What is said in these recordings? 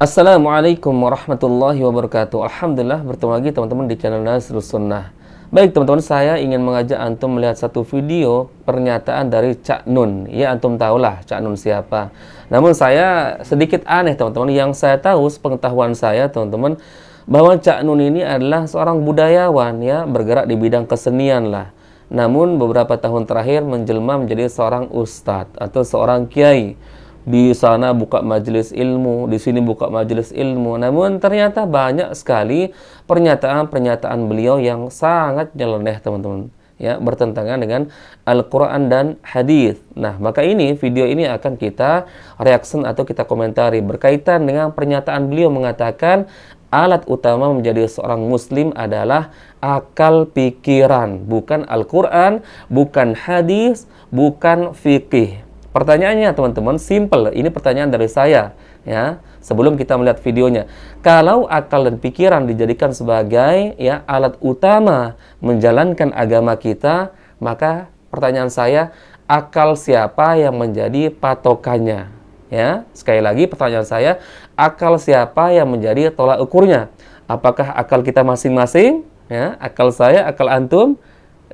Assalamualaikum warahmatullahi wabarakatuh. Alhamdulillah bertemu lagi teman-teman di channel Nasrus Sunnah. Baik teman-teman, saya ingin mengajak antum melihat satu video pernyataan dari Cak Nun. Ya, antum tahulah Cak Nun siapa. Namun saya sedikit aneh teman-teman. Yang saya tahu, sepengetahuan saya teman-teman, bahwa Cak Nun ini adalah seorang budayawan, ya, bergerak di bidang kesenian lah. Namun beberapa tahun terakhir menjelma menjadi seorang ustadz atau seorang kiai. Di sana buka majelis ilmu, di sini buka majelis ilmu. Namun ternyata banyak sekali pernyataan-pernyataan beliau yang sangat nyeleneh teman-teman, ya, bertentangan dengan Al-Quran dan hadis. Nah, maka video ini akan kita reaction atau kita komentari berkaitan dengan pernyataan beliau mengatakan alat utama menjadi seorang muslim adalah akal pikiran, bukan Al-Quran, bukan hadis, bukan fikih. Pertanyaannya teman-teman simple, ini pertanyaan dari saya, ya. Sebelum kita melihat videonya, kalau akal dan pikiran dijadikan sebagai, ya, alat utama menjalankan agama kita, maka pertanyaan saya, akal siapa yang menjadi patokannya? Ya, sekali lagi pertanyaan saya, akal siapa yang menjadi tolak ukurnya? Apakah akal kita masing-masing, ya, akal saya, akal antum,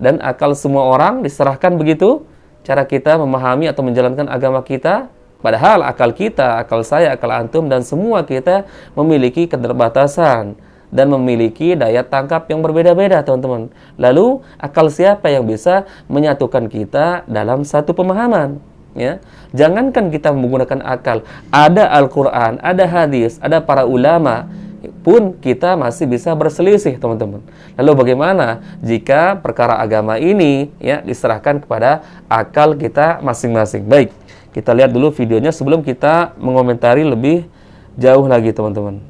dan akal semua orang diserahkan begitu? Cara kita memahami atau menjalankan agama kita, padahal akal kita, akal saya, akal antum, dan semua kita memiliki keterbatasan dan memiliki daya tangkap yang berbeda-beda, teman-teman. Lalu, akal siapa yang bisa menyatukan kita dalam satu pemahaman? Ya, jangankan kita menggunakan akal, ada Al-Quran, ada hadis, ada para ulama, pun kita masih bisa berselisih, teman-teman. Lalu bagaimana jika perkara agama ini, ya, diserahkan kepada akal kita masing-masing? Baik, kita lihat dulu videonya sebelum kita mengomentari lebih jauh lagi, teman-teman.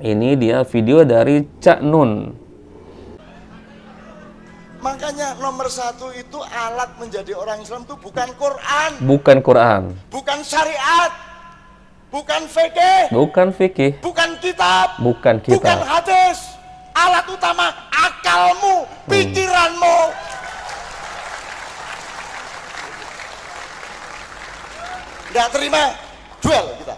Ini dia video dari Cak Nun. Makanya nomor satu itu alat menjadi orang Islam itu bukan Quran, bukan Quran, bukan syariat, bukan fikih, bukan fikih, bukan kitab, bukan bukan hadis. Alat utama akalmu, pikiranmu. Nggak terima, duel kita.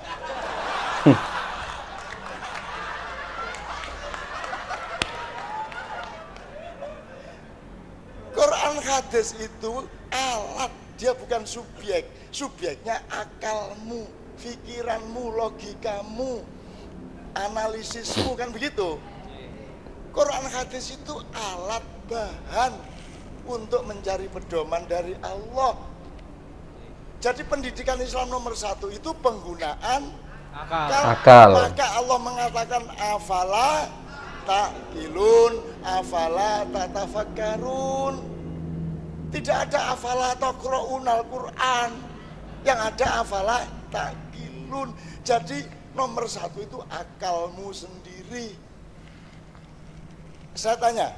Quran hadis itu alat, dia bukan subjek. Subjeknya akalmu, pikiranmu, logikamu, analisismu, kan begitu. Quran hadis itu alat, bahan untuk mencari pedoman dari Allah. Jadi pendidikan Islam nomor satu itu penggunaan akal. Maka Allah mengatakan afala ta'qilun, afala tatafakkarun. Tidak ada afala taqra'unal Quran, yang ada afala ta'qilun. Jadi nomor satu itu akalmu sendiri. Saya tanya,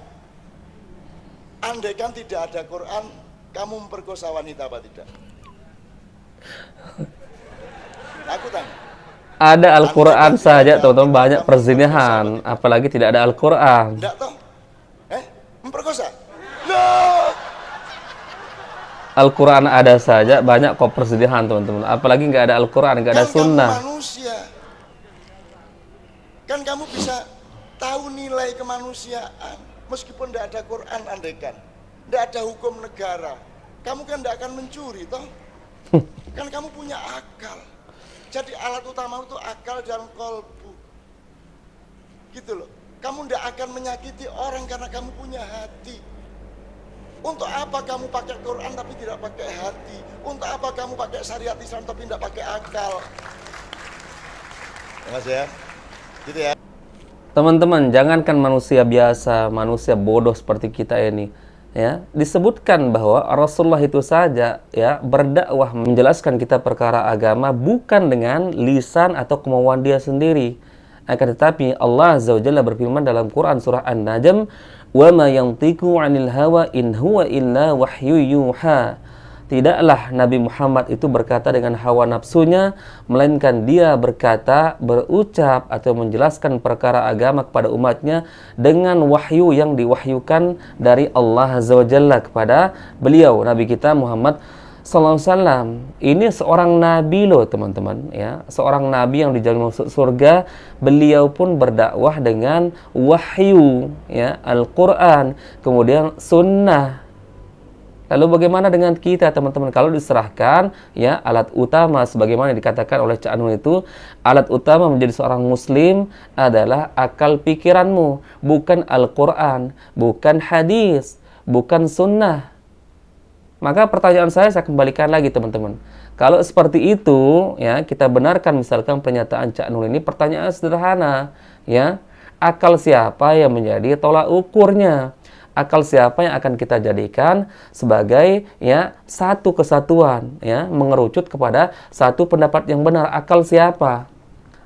andaikan tidak ada Quran, kamu memperkosa wanita apa tidak? Aku tanya. Ada Al-Quran saja, teman-teman, banyak perzinahan, apalagi tidak ada Al-Quran. Tidak toh? Memperkosa? Loh! Al-Quran ada saja, banyak kok perzinahan, teman-teman. Apalagi nggak ada Al-Quran, nggak ada sunnah. Kamu manusia. Kan kamu bisa tahu nilai kemanusiaan. Meskipun tidak ada Quran, andaikan tidak ada hukum negara, kamu kan tidak akan mencuri, toh? Kan kamu punya akal. Jadi alat utama itu akal dan kolbu. Gitu loh. Kamu tidak akan menyakiti orang karena kamu punya hati. Untuk apa kamu pakai Quran tapi tidak pakai hati? Untuk apa kamu pakai syariat Islam tapi tidak pakai akal? Mas ya, gitu ya. Teman-teman, jangankan manusia biasa, manusia bodoh seperti kita ini, ya, disebutkan bahwa Rasulullah itu saja, ya, berdakwah menjelaskan kita perkara agama bukan dengan lisan atau kemauan dia sendiri. Akan tetapi Allah Azza wa Jalla berfirman dalam Quran surah An-Najm, "Wa ma yantiqu 'anil hawa in huwa illa wahyu yuha." Tidaklah Nabi Muhammad itu berkata dengan hawa nafsunya, melainkan dia berkata, berucap atau menjelaskan perkara agama kepada umatnya dengan wahyu yang diwahyukan dari Allah Azza wa Jalla kepada beliau, Nabi kita Muhammad Sallallahu Alaihi Wasallam ini seorang nabi loh teman-teman ya, seorang nabi yang dijamin masuk surga. Beliau pun berdakwah dengan wahyu ya, Al-Quran, kemudian sunnah. Lalu bagaimana dengan kita teman-teman? Kalau diserahkan ya alat utama sebagaimana dikatakan oleh Cak Nun itu, alat utama menjadi seorang muslim adalah akal pikiranmu, bukan Al-Quran, bukan hadis, bukan sunnah. Maka pertanyaan saya kembalikan lagi teman-teman. Kalau seperti itu ya, kita benarkan misalkan pernyataan Cak Nun ini, pertanyaan sederhana ya, akal siapa yang menjadi tolak ukurnya? Akal siapa yang akan kita jadikan sebagai ya satu kesatuan ya, mengerucut kepada satu pendapat yang benar? Akal siapa?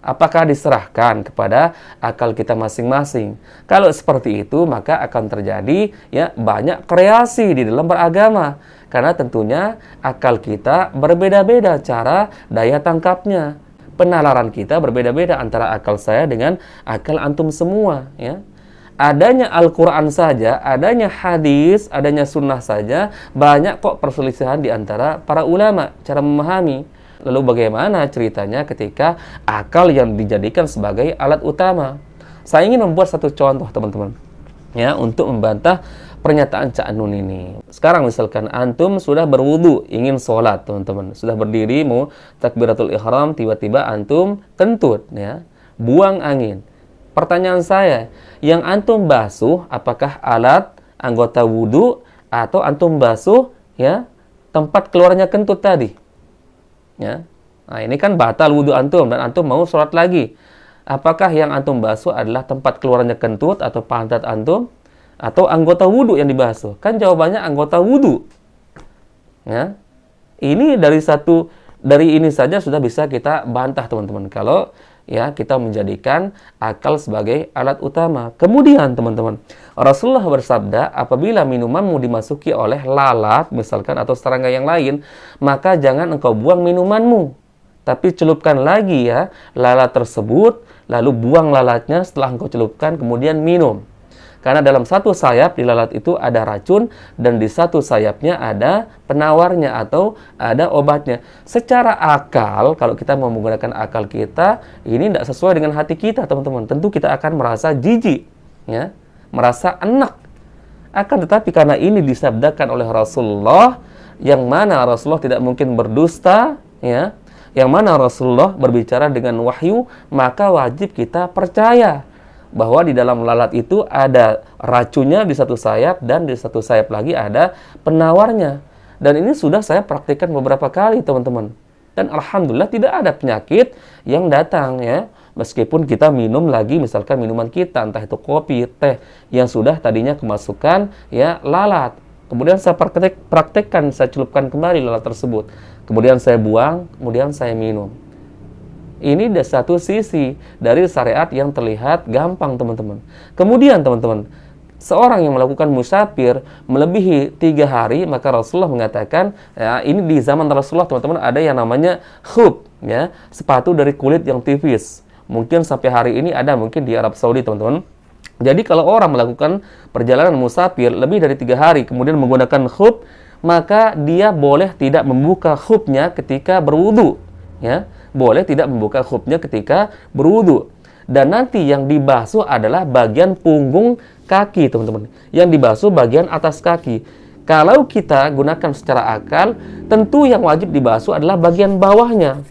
Apakah diserahkan kepada akal kita masing-masing? Kalau seperti itu, maka akan terjadi ya banyak kreasi di dalam beragama. Karena tentunya akal kita berbeda-beda cara daya tangkapnya. Penalaran kita berbeda-beda antara akal saya dengan akal antum semua ya. Adanya Al-Quran saja, adanya hadis, adanya sunnah saja, banyak kok perselisihan di antara para ulama cara memahami. Lalu bagaimana ceritanya ketika akal yang dijadikan sebagai alat utama? Saya ingin membuat satu contoh teman-teman ya, untuk membantah pernyataan Cak Nun ini. Sekarang misalkan antum sudah berwudu, ingin sholat teman-teman, sudah berdiri mau takbiratul ihram, tiba-tiba antum kentut ya, buang angin. Pertanyaan saya, yang antum basuh apakah alat anggota wudu atau antum basuh ya tempat keluarnya kentut tadi? Ya. Nah, ini kan batal wudu antum dan antum mau sholat lagi. Apakah yang antum basuh adalah tempat keluarnya kentut atau pantat antum atau anggota wudu yang dibasuh? Kan jawabannya anggota wudu. Ya. Ini dari ini saja sudah bisa kita bantah teman-teman kalau ya kita menjadikan akal sebagai alat utama. Kemudian teman-teman, Rasulullah bersabda, apabila minumanmu dimasuki oleh lalat misalkan atau serangga yang lain, maka jangan engkau buang minumanmu, tapi celupkan lagi ya lalat tersebut, lalu buang lalatnya setelah engkau celupkan, kemudian minum. Karena dalam satu sayap di lalat itu ada racun dan di satu sayapnya ada penawarnya atau ada obatnya. Secara akal, kalau kita mau menggunakan akal kita, ini tidak sesuai dengan hati kita teman-teman. Tentu kita akan merasa jijik, ya, merasa enak. Akan tetapi karena ini disabdakan oleh Rasulullah, yang mana Rasulullah tidak mungkin berdusta, ya, yang mana Rasulullah berbicara dengan wahyu, maka wajib kita percaya bahwa di dalam lalat itu ada racunnya di satu sayap dan di satu sayap lagi ada penawarnya. Dan ini sudah saya praktikkan beberapa kali teman-teman. Dan alhamdulillah tidak ada penyakit yang datang ya. Meskipun kita minum lagi misalkan minuman kita, entah itu kopi, teh yang sudah tadinya kemasukan ya lalat. Kemudian saya praktekkan, saya celupkan kembali lalat tersebut. Kemudian saya buang, kemudian saya minum. Ini ada satu sisi dari syariat yang terlihat gampang teman-teman. Kemudian teman-teman, seorang yang melakukan musafir melebihi 3 hari, maka Rasulullah mengatakan, ya, ini di zaman Rasulullah teman-teman ada yang namanya khuf, ya, sepatu dari kulit yang tipis. Mungkin sampai hari ini ada mungkin di Arab Saudi teman-teman. Jadi kalau orang melakukan perjalanan musafir lebih dari 3 hari kemudian menggunakan khuf, maka dia boleh tidak membuka khufnya ketika berwudu, ya. Boleh tidak membuka khufnya ketika berwudu. Dan nanti yang dibasuh adalah bagian punggung kaki, teman-teman. Yang dibasuh bagian atas kaki. Kalau kita gunakan secara akal, tentu yang wajib dibasuh adalah bagian bawahnya.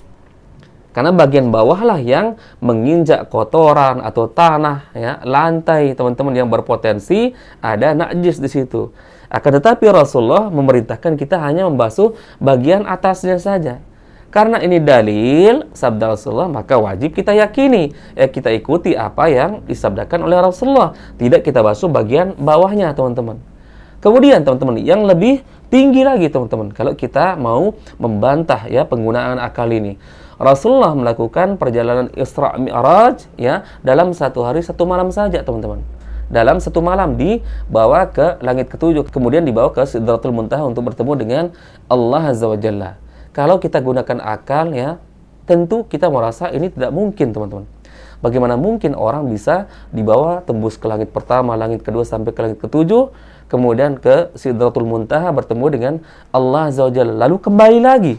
Karena bagian bawahlah yang menginjak kotoran atau tanah, ya, lantai, teman-teman, yang berpotensi ada najis di situ. Akan tetapi Rasulullah memerintahkan kita hanya membasuh bagian atasnya saja. Karena ini dalil sabda Rasulullah, maka wajib kita yakini, ya, kita ikuti apa yang disabdakan oleh Rasulullah. Tidak kita basuh bagian bawahnya, teman-teman. Kemudian, teman-teman, yang lebih tinggi lagi, teman-teman, kalau kita mau membantah ya penggunaan akal ini. Rasulullah melakukan perjalanan Isra Mi'raj ya dalam 1 hari 1 malam saja, teman-teman. Dalam 1 malam dibawa ke langit ke-7, kemudian dibawa ke Sidratul Muntaha untuk bertemu dengan Allah Azza wa Jalla. Kalau kita gunakan akal ya, Tentu kita merasa ini tidak mungkin, teman-teman. Bagaimana mungkin orang bisa dibawa tembus ke langit pertama, langit kedua, sampai ke langit ketujuh, kemudian ke Sidratul Muntaha bertemu dengan Allah Azza wa Jalla, lalu kembali lagi.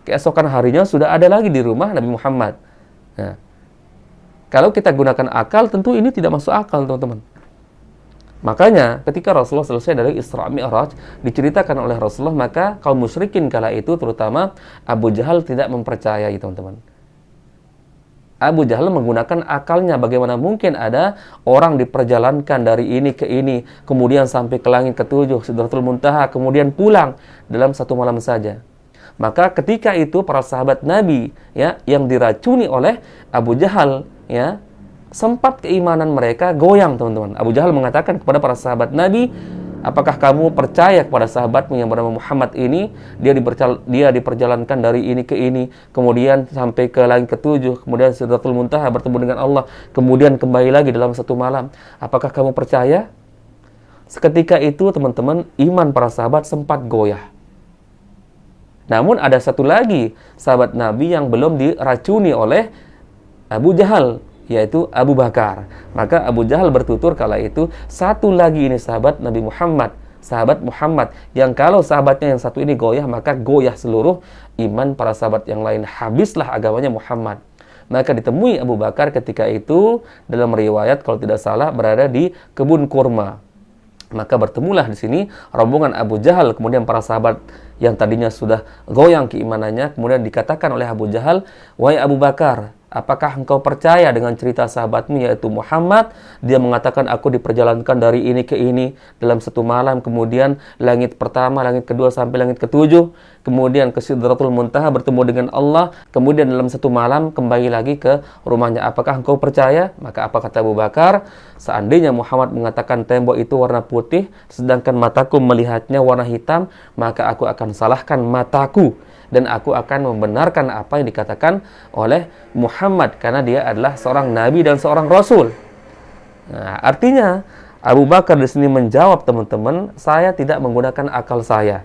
Keesokan harinya sudah ada lagi di rumah Nabi Muhammad. Nah, kalau kita gunakan akal, tentu ini tidak masuk akal, teman-teman. Makanya ketika Rasulullah selesai dari Isra Mi'raj, diceritakan oleh Rasulullah, maka kaum musyrikin kala itu, terutama Abu Jahal, tidak mempercayai, teman-teman. Abu Jahal menggunakan akalnya, bagaimana mungkin ada orang diperjalankan dari ini ke ini, kemudian sampai ke langit ketujuh, Sidratul Muntaha, kemudian pulang dalam satu malam saja. Maka ketika itu para sahabat Nabi, ya, yang diracuni oleh Abu Jahal, ya, sempat keimanan mereka goyang, teman-teman. Abu Jahal mengatakan kepada para sahabat Nabi, apakah kamu percaya kepada sahabatmu yang bernama Muhammad ini? Dia diperjalankan dari ini ke ini, kemudian sampai ke langit ketujuh, kemudian Sidratul Muntaha bertemu dengan Allah, kemudian kembali lagi dalam satu malam. Apakah kamu percaya? Seketika itu, teman-teman, iman para sahabat sempat goyah. Namun ada satu lagi sahabat Nabi yang belum diracuni oleh Abu Jahal, yaitu Abu Bakar. Maka Abu Jahal bertutur kala itu, satu lagi ini sahabat Nabi Muhammad, sahabat Muhammad, yang kalau sahabatnya yang satu ini goyah, maka goyah seluruh iman para sahabat yang lain. Habislah agamanya Muhammad. Maka ditemui Abu Bakar ketika itu, dalam riwayat kalau tidak salah berada di kebun kurma. Maka bertemulah di sini rombongan Abu Jahal, kemudian para sahabat yang tadinya sudah goyang keimanannya, kemudian dikatakan oleh Abu Jahal, wahai Abu Bakar, apakah engkau percaya dengan cerita sahabatmu yaitu Muhammad? Dia mengatakan, aku diperjalankan dari ini ke ini dalam satu malam, kemudian langit pertama, langit kedua, sampai langit ketujuh, kemudian ke Sidratul Muntaha bertemu dengan Allah, kemudian dalam satu malam kembali lagi ke rumahnya. Apakah engkau percaya? Maka apa kata Abu Bakar? Seandainya Muhammad mengatakan tembok itu warna putih, sedangkan mataku melihatnya warna hitam, maka aku akan salahkan mataku, dan aku akan membenarkan apa yang dikatakan oleh Muhammad, karena dia adalah seorang nabi dan seorang rasul. Nah, artinya Abu Bakar di sini menjawab, teman-teman, saya tidak menggunakan akal saya,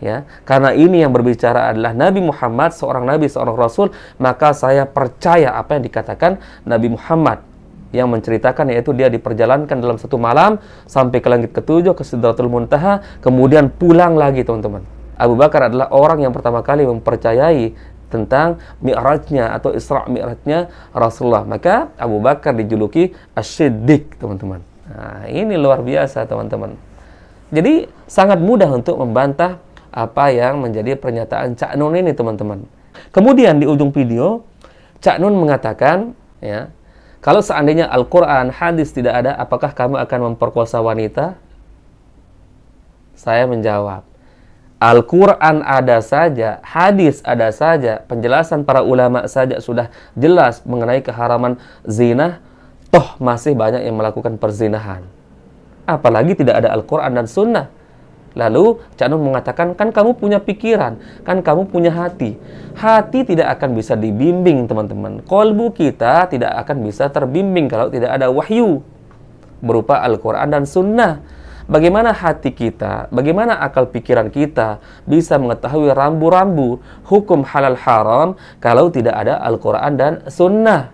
ya, karena ini yang berbicara adalah Nabi Muhammad, seorang nabi, seorang rasul, maka saya percaya apa yang dikatakan Nabi Muhammad yang menceritakan, yaitu dia diperjalankan dalam satu malam sampai ke langit ketujuh, ke Sidratul Muntaha, kemudian pulang lagi, teman-teman. Abu Bakar adalah orang yang pertama kali mempercayai tentang Mi'rajnya atau Isra Mi'rajnya Rasulullah. Maka Abu Bakar dijuluki Asy-Siddiq, teman-teman. Nah, ini luar biasa, teman-teman. Jadi sangat mudah untuk membantah apa yang menjadi pernyataan Cak Nun ini, teman-teman. Kemudian di ujung video, Cak Nun mengatakan, ya, kalau seandainya Al-Quran, hadis tidak ada, apakah kamu akan memperkosa wanita? Saya menjawab, Al-Quran ada saja, hadis ada saja, penjelasan para ulama saja sudah jelas mengenai keharaman zina, toh masih banyak yang melakukan perzinahan. Apalagi tidak ada Al-Quran dan Sunnah. Lalu Cak Nun mengatakan, kan kamu punya pikiran, kan kamu punya hati. Hati tidak akan bisa dibimbing, teman-teman. Kolbu kita tidak akan bisa terbimbing kalau tidak ada wahyu berupa Al-Quran dan Sunnah. Bagaimana hati kita, bagaimana akal pikiran kita bisa mengetahui rambu-rambu hukum halal haram kalau tidak ada Al-Quran dan Sunnah?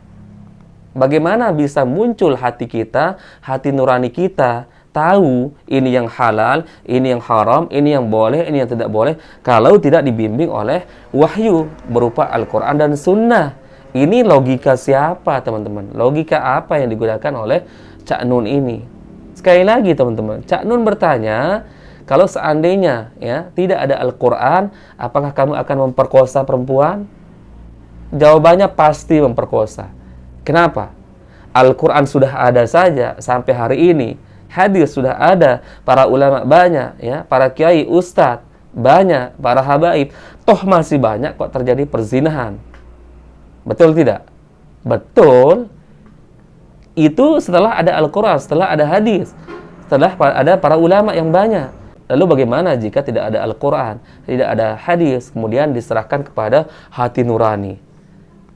Bagaimana bisa muncul hati kita, hati nurani kita, tahu ini yang halal, ini yang haram, ini yang boleh, ini yang tidak boleh, kalau tidak dibimbing oleh wahyu berupa Al-Quran dan Sunnah? Ini logika siapa, teman-teman? Logika apa yang digunakan oleh Cak Nun ini? Sekali lagi, teman-teman, Cak Nun bertanya, kalau seandainya, ya, tidak ada Al-Quran, apakah kamu akan memperkosa perempuan? Jawabannya pasti memperkosa. Kenapa? Al-Quran sudah ada saja sampai hari ini. Hadis sudah ada, para ulama banyak, ya, para kiai, ustadz banyak, para habaib, toh masih banyak kok terjadi perzinahan. Betul tidak? Betul. Itu setelah ada Al-Quran, setelah ada hadis, setelah ada para ulama yang banyak. Lalu bagaimana jika tidak ada Al-Quran, tidak ada hadis, kemudian diserahkan kepada hati nurani?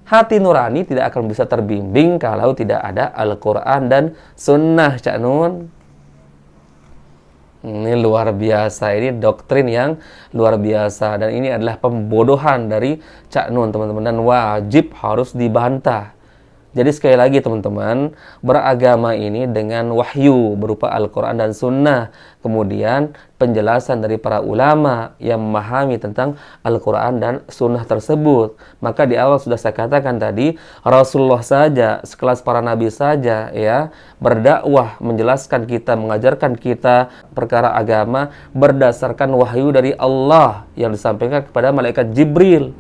Hati nurani tidak akan bisa terbimbing kalau tidak ada Al-Quran dan Sunnah, Cak Nun. Ini luar biasa, ini doktrin yang luar biasa, dan ini adalah pembodohan dari Cak Nun, teman-teman, dan wajib harus dibantah. Jadi sekali lagi teman-teman, beragama ini dengan wahyu berupa Al-Quran dan Sunnah. Kemudian penjelasan dari para ulama yang memahami tentang Al-Quran dan Sunnah tersebut. Maka di awal sudah saya katakan tadi, Rasulullah saja, sekelas para nabi saja ya, berdakwah, menjelaskan kita, mengajarkan kita perkara agama berdasarkan wahyu dari Allah yang disampaikan kepada malaikat Jibril.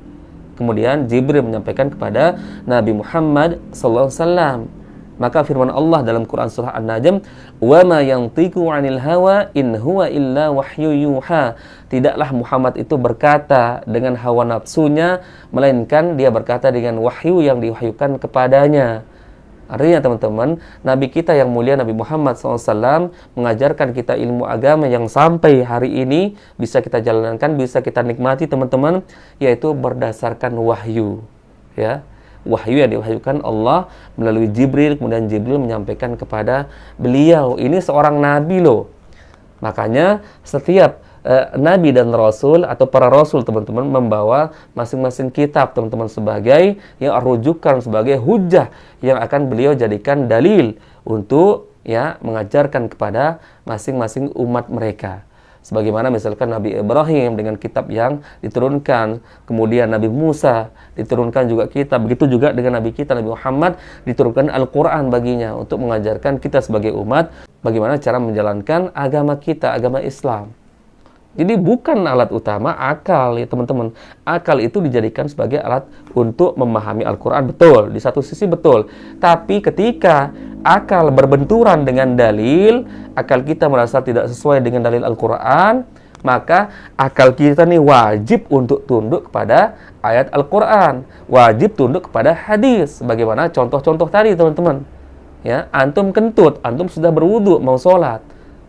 Kemudian Jibril menyampaikan kepada Nabi Muhammad SAW. Maka firman Allah dalam Quran surah An-Najm, "Wa ma yantiqu 'anil hawa in huwa illa wahyu yuha." Tidaklah Muhammad itu berkata dengan hawa nafsunya, melainkan dia berkata dengan wahyu yang diwahyukan kepadanya. Artinya teman-teman, Nabi kita yang mulia Nabi Muhammad SAW mengajarkan kita ilmu agama yang sampai hari ini bisa kita jalankan, bisa kita nikmati teman-teman, yaitu berdasarkan wahyu. Ya, wahyu yang diwahyukan Allah melalui Jibril, kemudian Jibril menyampaikan kepada beliau. Ini seorang nabi loh. Makanya setiap nabi dan rasul atau para rasul teman-teman membawa masing-masing kitab teman-teman sebagai yang rujukan, sebagai hujah yang akan beliau jadikan dalil untuk ya mengajarkan kepada masing-masing umat mereka. Sebagaimana misalkan Nabi Ibrahim dengan kitab yang diturunkan, kemudian Nabi Musa diturunkan juga kitab, begitu juga dengan Nabi kita Nabi Muhammad diturunkan Al-Quran baginya untuk mengajarkan kita sebagai umat bagaimana cara menjalankan agama kita, agama Islam. Jadi bukan alat utama akal ya teman-teman. Akal itu dijadikan sebagai alat untuk memahami Al-Quran, betul, di satu sisi betul. Tapi ketika akal berbenturan dengan dalil, akal kita merasa tidak sesuai dengan dalil Al-Quran, maka akal kita nih wajib untuk tunduk kepada ayat Al-Quran, wajib tunduk kepada hadis. Bagaimana contoh-contoh tadi teman-teman. Ya, antum kentut, antum sudah berwudu mau sholat.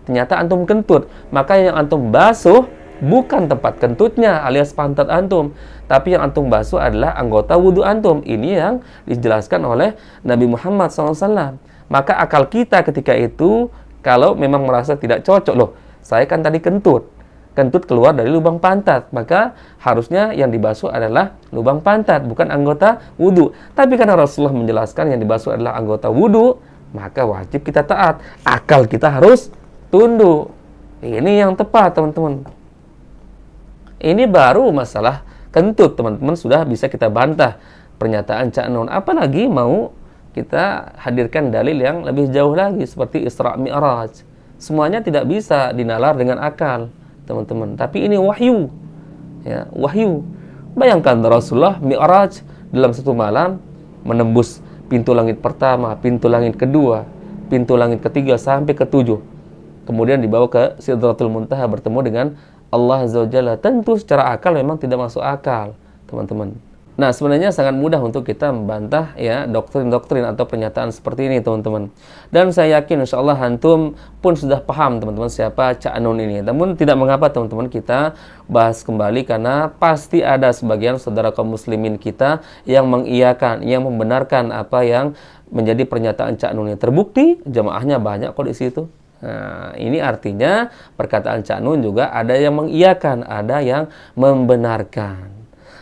Ternyata antum kentut, maka yang antum basuh bukan tempat kentutnya alias pantat antum, tapi yang antum basuh adalah anggota wudhu antum. Ini yang dijelaskan oleh Nabi Muhammad SAW. Maka akal kita ketika itu, kalau memang merasa tidak cocok, loh saya kan tadi kentut keluar dari lubang pantat, maka harusnya yang dibasuh adalah lubang pantat, bukan anggota wudhu. Tapi karena Rasulullah menjelaskan yang dibasuh adalah anggota wudhu, maka wajib kita taat. Akal kita harus tunduk. Ini yang tepat teman-teman. Ini baru masalah kentut teman-teman sudah bisa kita bantah pernyataan Cak Nun. Apalagi mau kita hadirkan dalil yang lebih jauh lagi seperti Isra Mi'raj. Semuanya tidak bisa dinalar dengan akal teman-teman. Tapi ini wahyu. Ya, wahyu. Bayangkan Rasulullah Mi'raj dalam satu malam menembus pintu langit pertama, pintu langit kedua, pintu langit ketiga sampai ketujuh. Kemudian dibawa ke Sidratul Muntaha bertemu dengan Allah Azza wa Jalla. Tentu secara akal memang tidak masuk akal, teman-teman. Nah, sebenarnya sangat mudah untuk kita membantah ya doktrin-doktrin atau pernyataan seperti ini, teman-teman. Dan saya yakin insyaallah antum pun sudah paham teman-teman siapa Cak Nun ini. Namun tidak mengapa teman-teman kita bahas kembali karena pasti ada sebagian saudara kaum muslimin kita yang mengiyakan, yang membenarkan apa yang menjadi pernyataan Cak Nun ini. Terbukti jamaahnya banyak kok di situ. Nah, ini artinya perkataan Cak Nun juga ada yang mengiyakan, ada yang membenarkan.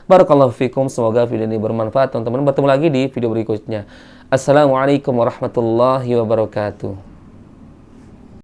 Barakallahu fikum, semoga video ini bermanfaat teman-teman. Bertemu lagi di video berikutnya. Assalamualaikum warahmatullahi wabarakatuh.